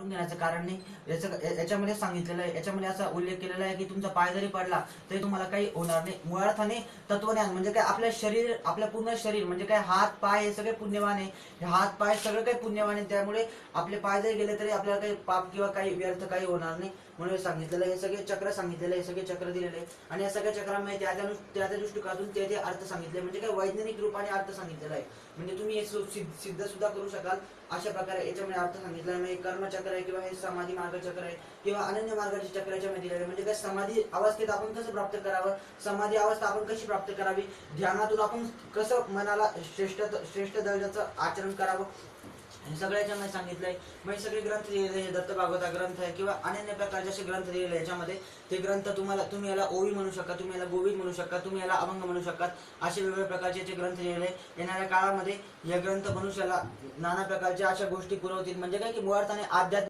टाकून देण्याचं कारण नाही. याच्यामध्ये सांगितलेलं आहे, याच्यामध्ये असा उल्लेख केलेला आहे की तुमचा पाय जरी पडला तरी तुम्हाला काही होणार नाही. मुळार्थाने तत्वज्ञान म्हणजे काय, आपल्या शरीर, आपल्या पूर्ण शरीर म्हणजे काय, हात पाय हे सगळे पुण्यवान आहे. हे हात पाय सगळं काही पुण्यवान आहे, त्यामुळे आपले पाय जरी गेले तरी आपल्याला काही पाप किंवा काही व्यर्थ काही होणार नाही म्हणून सांगितलेलं आहे. हे सगळे चक्र सांगितलेले आहे, सगळे चक्र दिलेले आहे आणि या सगळ्या चक्रामध्ये त्या दृष्टिकोनातून ते अर्थ सांगितले, म्हणजे काय वैज्ञानिक रूपाने अर्थ सांगितलेला आहे. म्हणजे तुम्ही हे सिद्ध सुद्धा करू शकाल अशा प्रकारे याच्यामध्ये अर्थ सांगितला आहे. कर्मचक्र आहे किंवा हे समाधी मार्ग चक्र आहे किंवा अनन्य मार्गाचे चक्र याच्यामध्ये दिलेले आहे. म्हणजे काय, समाधी अवस्थेत आपण कसं प्राप्त करावं, समाधी अवस्था आपण कशी प्राप्त करावी, ध्यानातून आपण कसं मनाला श्रेष्ठ दर्जाचं आचरण करावं, हे सगळ्याच्या मी सांगितलंय. मग हे सगळे ग्रंथ लिहिलेले, दत्त भागवता ग्रंथ आहे किंवा अनन्य प्रकारचे असे ग्रंथ लिहिलेले याच्यामध्ये. ते ग्रंथ तुम्ही याला ओवी म्हणू शकता, तुम्ही याला गोविंद म्हणू शकता, तुम्ही याला अभंग म्हणू शकता. असे वेगवेगळ्या प्रकारचे याचे ग्रंथ लिहिलेले. येणाऱ्या काळामध्ये हे ग्रंथ मनुष्याला नाना प्रकारच्या अशा गोष्टी पुरवतील, म्हणजे काय की मुळार्थाने आध्यात्मिक